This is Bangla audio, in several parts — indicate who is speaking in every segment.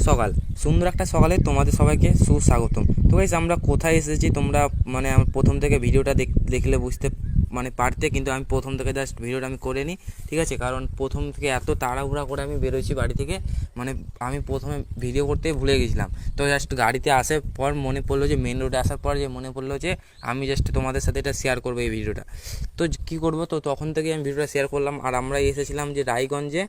Speaker 1: সকাল, সুন্দর একটা সকালে তোমাদের সবাইকে সুস্বাগতম। তো গাইস আমরা কোথায় এসেছি তোমরা মানে আমার প্রথম থেকে ভিডিওটা দেখলে বুঝতে মানে পারতে, কিন্তু আমি প্রথম থেকে জাস্ট ভিডিওটা আমি করে নিই, ঠিক আছে? কারণ প্রথম থেকে এত তাড়াহুড়া করে আমি বেরোচ্ছি বাড়ি থেকে, মানে আমি প্রথমে ভিডিও করতে ভুলে গেছিলাম। তো জাস্ট গাড়িতে আসার পর মনে পড়লো যে মেন রোডে আসার পর যে মনে পড়লো যে আমি জাস্ট তোমাদের সাথে এটা শেয়ার করবো এই ভিডিওটা। তো কী করবো, তো তখন থেকে আমি ভিডিওটা শেয়ার করলাম। আর আমরা এসেছিলাম যে রায়গঞ্জে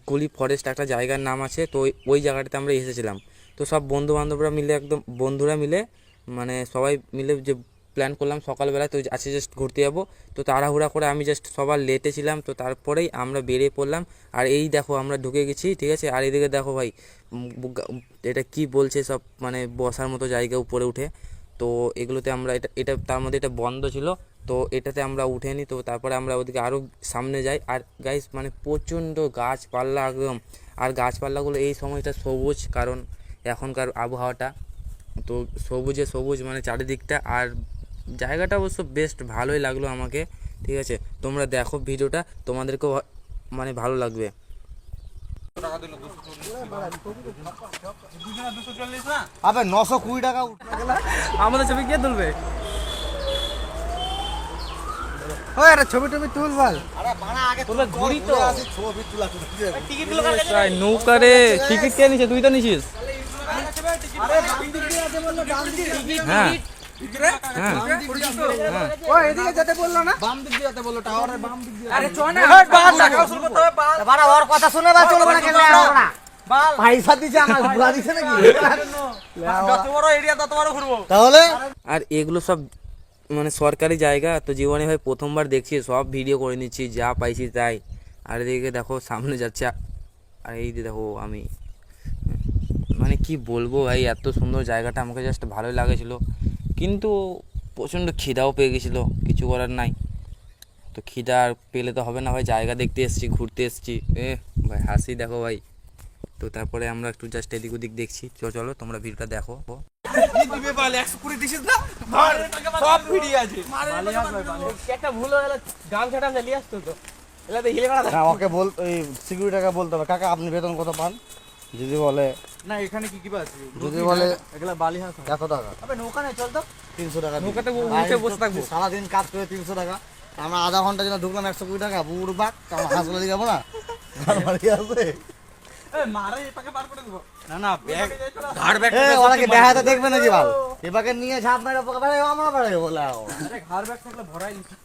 Speaker 1: কুলি ফরেস্ট একটা জায়গার নাম আছে, তো ওই জায়গাটাতে আমরা এসেছিলাম। তো সব বন্ধুবান্ধবরা মিলে, একদম বন্ধুরা মিলে, মানে সবাই মিলে যে প্ল্যান করলাম সকালবেলায় তো আজকে জাস্ট ঘুরতে যাবো। তো তাড়াহুড়া করে আমি জাস্ট সবার লেটে ছিলাম, তো তারপরেই আমরা বেরিয়ে পড়লাম। আর এই দেখো আমরা ঢুকে গেছি, ঠিক আছে? আর এদিকে দেখো ভাই এটা কি বলছে সব, মানে বসার মতো জায়গা উপরে উঠে। তো এগুলোতে আমরা এটা তার মধ্যে এটা বন্ধ ছিল, তো এটাতে আমরা উঠে নিই। তো তারপরে আমরা ওদিকে আরও সামনে যাই। আর গাইস মানে প্রচণ্ড গাছপালা একদম, আর গাছপালাগুলো এই সময়টা সবুজ, কারণ এখনকার আবহাওয়াটা তো সবুজে সবুজ মানে চারিদিকটা। আর জায়গাটা অবশ্য বেস্ট ভালোই লাগলো আমাকে, ঠিক আছে? তোমরা দেখো ভিডিওটা, তোমাদেরকেও মানে ভালো লাগবে।
Speaker 2: আবে 920 টাকা
Speaker 3: আমাদের ছবি কে তুলবে?
Speaker 2: ওই আরে ছবি টবি তুল বল।
Speaker 3: ঘুরি তো
Speaker 2: ছবি তুলা
Speaker 3: টিকিট নৌকা রে, টিকিট কে নিছে? তুই তো নিছিস। হ্যাঁ
Speaker 2: ওই এদিকে যেতে বললো না, বাম দিক দিয়ে যেতে বললো, টাওয়ারের বাম দিক দিয়ে।
Speaker 3: আরে চল না, টাকা উসুল করতে হবে।
Speaker 2: বাড়া ওর কথা শুনে বা চলবে না কেন আমরা পয়সা দিছে আমার ঘুরা দিছে নাকি?
Speaker 3: যত বড় এরিয়া তত বড় ঘুরবো
Speaker 2: তাহলে
Speaker 1: আর এগুলো সব মানে সরকারি জায়গা, তো জীবনে ভাই প্রথমবার দেখছি, সব ভিডিও করে নিচ্ছি যা পাইছি তাই। আর এদিকে দেখো সামনে যাচ্ছে, আর এই যে দেখো আমি মানে কি বলবো ভাই, এত সুন্দর জায়গাটা আমাকে জাস্ট ভালোই লাগেছিলো, কিন্তু প্রচণ্ড খিদাও পেয়ে গেছিলো, কিছু করার নাই। তো খিদা আর পেলে তো হবে না ভাই, জায়গা দেখতে এসেছি, ঘুরতে এসেছি। ভাই হাসি দেখো ভাই। তো তারপরে আমরা একটু জাস্ট এদিক ওদিক দেখছি। চলো তোমরা ভিডিওটা দেখো।
Speaker 3: সব ভিডিও আছে। একটা ভুল হয়ে গেল, গামছাটা নিয়ে আসতো তো এলাতে হিলে করা
Speaker 2: না, ওকে বল, ওই সিকিউরিটিকে বলতে হবে কাকা আপনি বেতন কত পান। যদি বলে
Speaker 3: না এখানে কি কি আছে,
Speaker 2: যদি বলে
Speaker 3: এগুলা বালি হাঁস
Speaker 2: এত টাকা,
Speaker 3: আবে নৌকা নেই, চল তো
Speaker 2: 300 টাকা,
Speaker 3: নৌকাতে উঠে বসে থাকবো।
Speaker 2: সারাদিন কাজ করে 300 টাকা, আমরা আধা ঘন্টা জন্য ঢুকলাম 120 টাকা। বুড় বাক আমার হাঁসগুলো দিয়ে যাবো না, ঘর বাড়ি আছে।
Speaker 3: মারে এটাকে পার করে দেব না, না ব্যাগ ঘাড় ব্যাগ
Speaker 2: ওরাকে দেখাতে দেখবে নাকি ভালো, এবাকে নিয়ে ঝাঁপ মেরে পোকা বেড়ে আমরা বেড়ে বলে
Speaker 3: আরে ঘাড় ব্যাগ থাকলে ভরাই দিছি।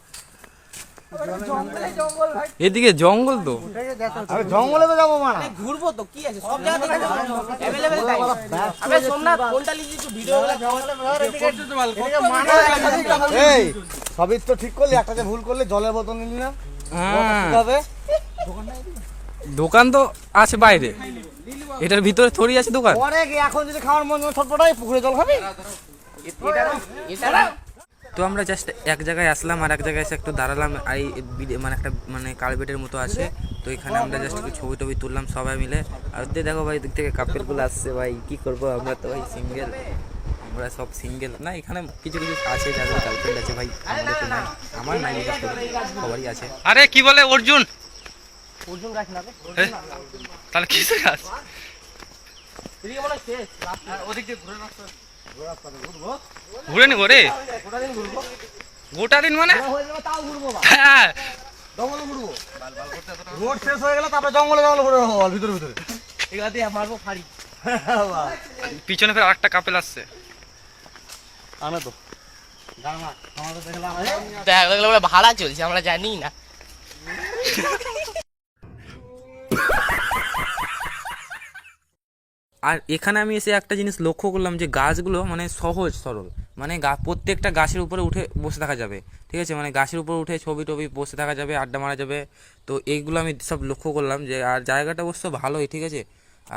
Speaker 3: জঙ্গল ভাই,
Speaker 1: এদিকে জঙ্গল তো,
Speaker 2: আমি জঙ্গলে তো যাবো মারা,
Speaker 3: ঘুরবো তো কি আছে, সব জায়গা থেকে अवेलेबल তাই। আবে সোমনাথ ফোনটা লিজি একটু ভিডিও গুলো জঙ্গলে ভরে দিকে।
Speaker 2: এই সবই তো ঠিক করলি, একটা যে ভুল করলে জলের বোতল নিলি না, হবে
Speaker 1: দোকান তো আছে বাইরে, এটার ভিতরে থরি আছে দোকান।
Speaker 2: পরে কি এখন যদি খাওয়ার মন ছটপটাই পুকুরে জল খাবি।
Speaker 1: তো আমরা জাস্ট এক জায়গায় আসলাম, আর এক জায়গায় এসে একটু দাঁড়ালাম। এই মানে একটা মানে কার্পেটের মতো আছে, তো এখানে আমরা জাস্ট একটু ছবি টবি তুললাম সবাই মিলে। আর দেখো ভাই দিক থেকে কাপেলগুলো আসছে, ভাই কি করবো, আমরা তো ভাই সিঙ্গেল, আমরা সব সিঙ্গেল না। এখানে কিছু কিছু আছে যাদের গার্লফ্রেন্ড আছে, ভাই আমাদের তো নাই, আমার নাই, সবারই আছে। আরে কি বলে অর্জুন,
Speaker 3: অর্জুন গাছ না
Speaker 1: তাহলে কিসের গাছ?
Speaker 3: এদিকে বলে শেষ ওদিক দিয়ে ঘুরে রাস্তা
Speaker 1: ঘুরে নিবো রে গোটা দিন, মানে হ্যাঁ
Speaker 2: জঙ্গলে ঘুরবো, রোড শেষ হয়ে গেলে তারপরে জঙ্গলে ঘুরে ভিতরে ভিতরে
Speaker 3: এগুলা দিয়ে মারবো ফাড়ি।
Speaker 1: পিছনে ফের আরেকটা কাপেল আসছে।
Speaker 2: আনে তো আমাদের দেখলাম
Speaker 3: দেখ ভাড়া চলছে, আমরা জানি না।
Speaker 1: আর এখানে আমি এসে একটা জিনিস লক্ষ্য করলাম যে গাছগুলো মানে সহজ সরল, মানে প্রত্যেকটা গাছের উপরে উঠে বসে থাকা যাবে, ঠিক আছে? মানে গাছের উপরে উঠে ছবি টবি বসে থাকা যাবে, আড্ডা মারা যাবে। তো এইগুলো আমি সব লক্ষ্য করলাম যে, আর জায়গাটা অবশ্য ভালোই, ঠিক আছে?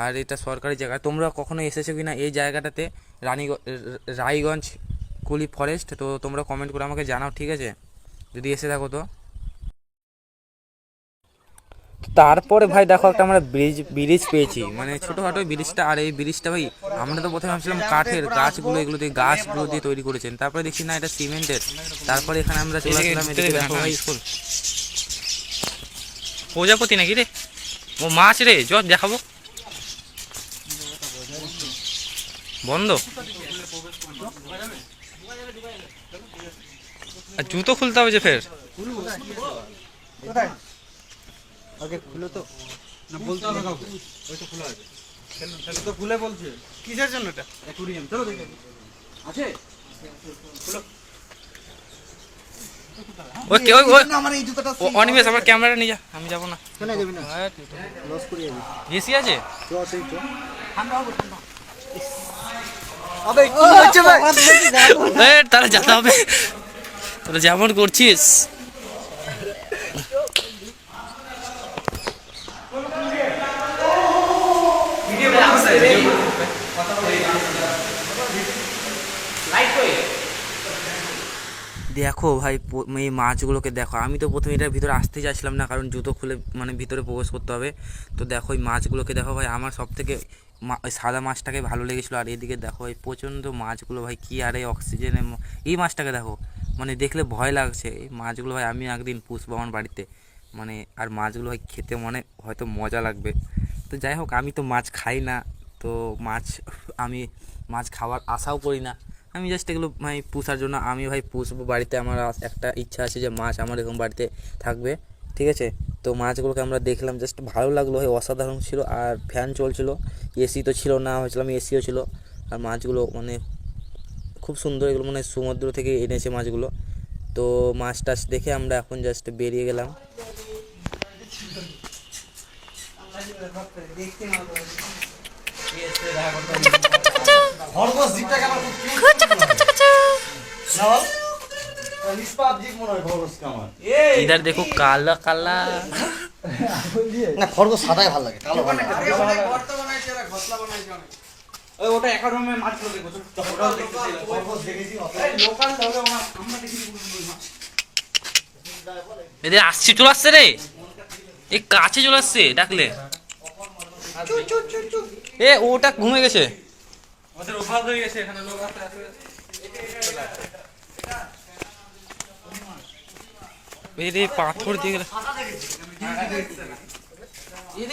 Speaker 1: আর এটা সরকারি জায়গা, তোমরা কখনো এসেছো কি না এই জায়গাটাতে, রায়গঞ্জ কুলি ফরেস্ট? তো তোমরা কমেন্ট করে আমাকে জানাও, ঠিক আছে, যদি এসে থাকো তো। তারপরে ভাই দেখো একটা আমরা ব্রিজ পেয়েছি, মানে ছোটোখাটো ব্রিজটা। আর এই ব্রিজটা ভাই আমরা তো প্রথমে ভাবছিলাম কাঠের, গাছগুলো দিয়ে তৈরি করেছেন, তারপরে দেখছি না এটা সিমেন্টের। তারপরে এখানে আমরা চলে আসলাম, দেখো ভাই স্কুল প্রজাপতি নাকি রে, ও মাছ রে, চ দেখাবো। বন্ধ। আর জুতো খুলতে হবে যে ফের।
Speaker 3: আগে খুলো তো।
Speaker 4: না বলতে হবে কাউকে, ওই তো খোলা আছে। সেটা তো খুলে বলছে
Speaker 3: কিসের জন্য এটা?
Speaker 4: অ্যাকুরিয়াম, চলো দেখে আছে।
Speaker 1: ওকে ওই ওই
Speaker 2: আমার এই জুতোটা
Speaker 1: অনিমেষ আমার ক্যামেরাটা নিয়ে যা, আমি যাবো না।
Speaker 2: কেন যাবি না? লস করে যাবি।
Speaker 1: এসি আছে?
Speaker 2: চল সেই তো।
Speaker 3: আবে কি হচ্ছে ভাই?
Speaker 1: তারা যেতে হবে, তোরা যেমন করছিস। দেখো ভাই এই মাছগুলোকে দেখো, আমি তো প্রথমে এটার ভিতরে আসতে চাইছিলাম না, কারণ জুতো খুলে মানে ভিতরে প্রবেশ করতে হবে। তো দেখো এই মাছগুলোকে দেখো ভাই, আমার সব থেকে ওই সাদা মাছটাকে ভালো লেগেছিলো। আর এদিকে দেখো এই প্রচণ্ড মাছগুলো ভাই, কি আর এই অক্সিজেনে এই মাছটাকে দেখো, মানে দেখলে ভয় লাগছে। এই মাছগুলো ভাই আমি একদিন পুষবো আমার বাড়িতে, মানে আর মাছগুলো ভাই খেতে মনে হয়তো মজা লাগবে। তো যাই হোক, আমি তো মাছ খাই না, তো আমি মাছ খাওয়ার আশাও করি না। আমি জাস্ট এগুলো ভাই পুষার জন্য আমি ভাই পুষবো বাড়িতে। আমার একটা ইচ্ছা আছে যে মাছ আমার এরকম বাড়িতে থাকবে, ঠিক আছে। তো মাছগুলোকে আমরা দেখলাম, জাস্ট ভালো লাগলো ভাই, অসাধারণ ছিল। আর ফ্যান চলছিল, এসি তো ছিল না, হয়েছিলাম এসিও ছিল। আর মাছগুলো মানে খুব সুন্দর, এগুলো মানে সমুদ্র থেকে এনেছে মাছগুলো। তো মাছ টাছ দেখে আমরা এখন জাস্ট বেরিয়ে গেলাম।
Speaker 2: খরগোশ জিপটা কেমন খুব কিউট না বল? নিষ্পাপ জীব মনে হয় খরগোশকে আমার।
Speaker 1: ইধার দেখো কালা কালা।
Speaker 2: না খরগোশ সাদাই ভালো লাগে, কালো ভালো লাগে।
Speaker 4: ওই ওটা অ্যাকোয়ারিয়ামে মাছগুলো দেখো, ওটাও দেখতে চাই।
Speaker 2: খরগোশ দেখেছি অত।
Speaker 4: লোকাল ধরে আমরা দেখি মাছ।
Speaker 1: এদের আসছে, চলে আসছে রে, এই কাছে চলে আসছে ডাকলে। এ ওটা ঘুমে গেছে।
Speaker 4: ওদের অভ্যাস হয়ে গেছে, এখানে লোক আসতে আসতে।
Speaker 1: এরে পাথর দিয়ে গেলে।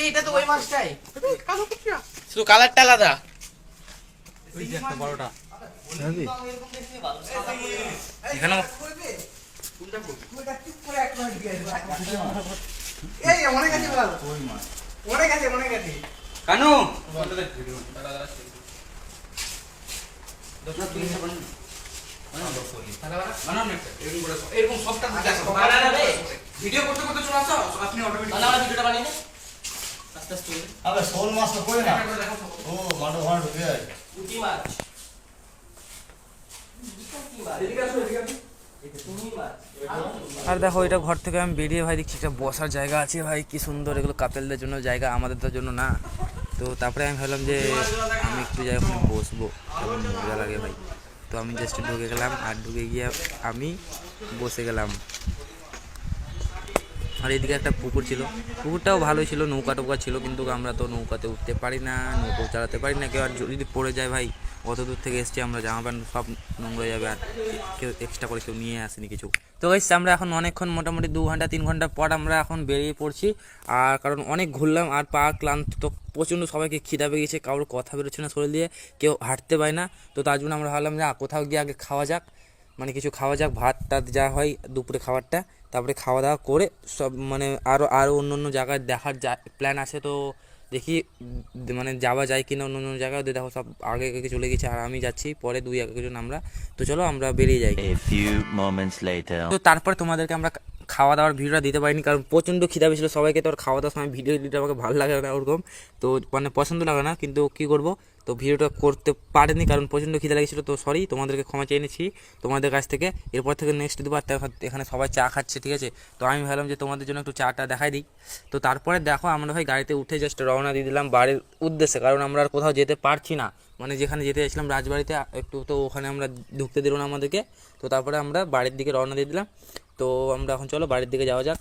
Speaker 3: এটা তো ওই মাছটাই।
Speaker 1: শুধু কালারটা আলাদা।
Speaker 4: ওই যে একটা বড়টা
Speaker 1: এখানে
Speaker 3: এই অনেক আছে বল। অনেক আছে, অনেক আছে।
Speaker 4: কানু এরকম সবটা ভিডিও করতে করতে চলে আসো, আপনি অটোমেটিক
Speaker 3: ভিডিওটা বানিয়ে নে। আস্তে আস্তে করে।
Speaker 2: আবে শোল মাছটা করে না। ও মাঠে ঘরে ঢুকে যায়।
Speaker 3: পুঁটি মাছ। এদিকে আসো, এদিকে আসো। পুঁটি মাছ।
Speaker 1: আর দেখো এটা ঘর থেকে আমি বেরিয়ে ভাই দেখছি একটা বসার জায়গা আছে ভাই, কি সুন্দর। এগুলো কাপেলদের জন্য জায়গা, আমাদের তো জন্য না। তো তারপরে আমি ভাবলাম যে আমি একটু যাই ওখানে বসবো, কেমন মজা লাগে ভাই। তো আমি জাস্ট ঢুকে গেলাম, আর ঢুকে গিয়ে আমি বসে গেলাম। আর এদিকে একটা পুকুর ছিল, পুকুরটাও ভালোই ছিল, নৌকা টোকা ছিল, কিন্তু আমরা তো নৌকাতে উঠতে পারি না, নৌকাও চালাতে পারি না কেউ। আর যদি পড়ে যায় ভাই, অত দূর থেকে এসছি আমরা, জামা প্যান্ট সব নোংরা যাবে, আর কেউ এক্সট্রা করে কেউ নিয়ে আসেনি কিছু। তো গাইস আমরা এখন অনেকক্ষণ, মোটামুটি 2 ঘন্টা 3 ঘন্টা পর আমরা এখন বেরিয়ে পড়ছি। আর কারণ অনেক ঘুরলাম আর পা ক্লান্ত, তো প্রচণ্ড সবাইকে খিদা পেয়ে গেছে, কারোর কথা বেরোচ্ছে না শরীর দিয়ে, কেউ হাঁটতে পায় না। তো তার জন্য আমরা ভাবলাম যে কোথাও গিয়ে আগে খাওয়া যাক, মানে কিছু খাওয়া যাক, ভাত টাত যা হয় দুপুরে খাবারটা, তারপরে খাওয়া দাওয়া করে সব মানে আরও অন্য অন্য জায়গায় দেখার প্ল্যান আছে। তো দেখি মানে যাওয়া যায় কিনা অন্য অন্য জায়গায়। দেখো সব আগে আগে চলে গেছে, আর আমি যাচ্ছি পরে 2-1 জন আমরা। তো চলো আমরা বেরিয়ে যাই।
Speaker 5: A few moments later.
Speaker 1: তো তারপরে তোমাদেরকে আমরা খাওয়া দাওয়ার ভিডিওটা দিতে পারিনি, কারণ প্রচণ্ড খিদা পেয়েছিল সবাইকে। তো আর খাওয়া দাওয়ার সময় ভিডিও দিতে আমাকে ভালো লাগে না ওরকম, তো মানে পছন্দ লাগে না, কিন্তু কী করবো। তো ভিডিওটা করতে পারিনি কারণ প্রচণ্ড খিদা লেগেছিলো। তো সরি, তোমাদেরকে ক্ষমা চেয়ে নিচ্ছি তোমাদের কাছ থেকে। এরপর থেকে নেক্সট দুবার এখানে সবাই চা খাচ্ছে, ঠিক আছে। তো আমি ভাবলাম যে তোমাদের জন্য একটু চাটা দেখাই দিই। তো তারপরে দেখো আমরা ভাই গাড়িতে উঠে জাস্ট রওনা দিয়ে দিলাম বাড়ির উদ্দেশ্যে, কারণ আমরা আর কোথাও যেতে পারছি না। মানে যেখানে যেতে চাইছিলাম রাজবাড়িতে একটু, তো ওখানে আমরা ঢুকতে দিল না আমাদেরকে। তো তারপরে আমরা বাড়ির দিকে রওনা দিয়ে দিলাম। তো আমরা এখন চলো বাড়ির দিকে যাওয়া যাক।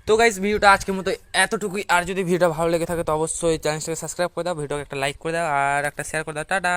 Speaker 1: তো গাইস ভিডিওটা আজকের মতো এতটুকুই। আর যদি ভিডিওটা ভালো লেগে থাকে তো অবশ্যই চ্যানেলটাকে সাবস্ক্রাইব করে দাও, ভিডিওকে একটা লাইক করে দাও, আর একটা শেয়ার করে দাও। টাটা।